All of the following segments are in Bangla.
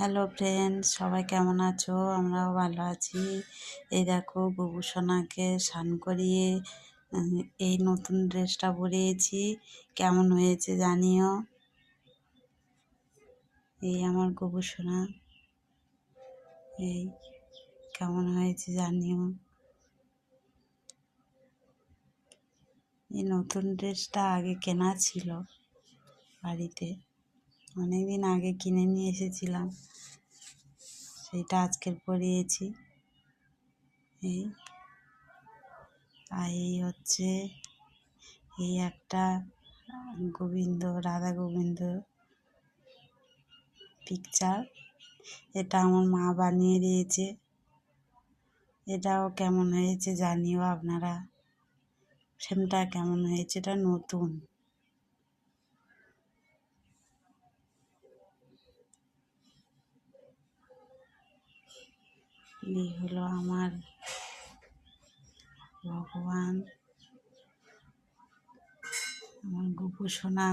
হ্যালো ফ্রেন্ডস, সবাই কেমন আছো? আমরাও ভালো আছি। এই দেখো বুবু সোনাকে স্নান করিয়ে এই নতুন ড্রেসটা পরিয়েছি। কেমন হয়েছে জানিও। এই আমার বুবু সোনা, এই কেমন হয়েছে জানিও। এই নতুন ড্রেসটা আগে কেনা ছিল বাড়িতে, অনেক দিন আগে কিনে নিয়ে এসেছিলাম, সেইটা আজকের পরিয়েছি। এই আর এই হচ্ছে এই একটা রাধা গোবিন্দ পিকচার। এটা আমার মা বানিয়ে দিয়েছে। এটাও কেমন হয়েছে জানিও আপনারা। ফ্রেমটা কেমন হয়েছে, এটা নতুন। এই হলো আমার ভগবান, আমার গুপু সোনা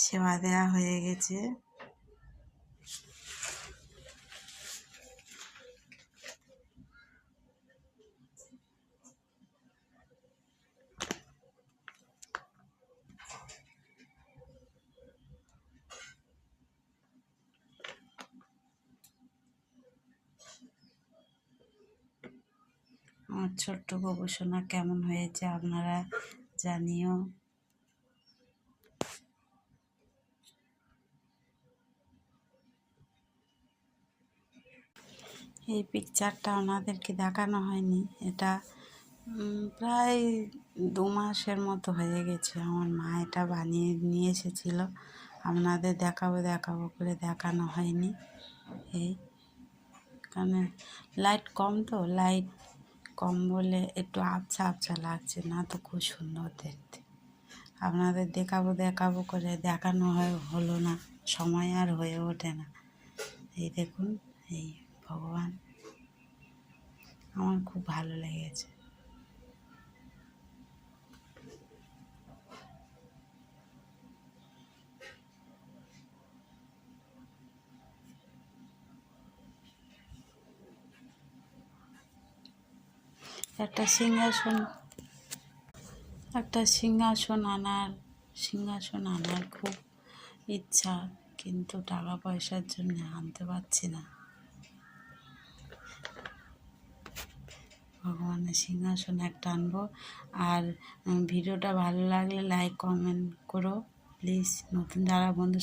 সেবা দেওয়া হয়ে গেছে। আমার ছোট্ট গুপু সোনা কেমন হয়েছে আপনারা জানিও। এই পিকচারটা ওনাদেরকে দেখানো হয়নি। এটা প্রায় 2 মাসের মতো হয়ে গেছে। আমার মা এটা বানিয়ে নিয়ে এসেছিলো। আপনাদের দেখাবো করে দেখানো হয়নি। এই কারণে লাইট কম, তো লাইট কম বলে একটু আবছা লাগছে, না তো খুব সুন্দর দেখতে। আপনাদের দেখাবো করে দেখানো হলো না, সময় আর হয়ে ওঠে না। এই দেখুন, এই ভগবান আমার খুব ভালো লেগেছে। একটা সিংহাসন আনার খুব ইচ্ছা, কিন্তু টাকা পয়সার জন্য আনতে পারছি না। ভগবানের সিংহাসন একটা আনবো। আর ভিডিওটা ভালো লাগলে লাইক কমেন্ট করো প্লিজ। নতুন যারা বন্ধু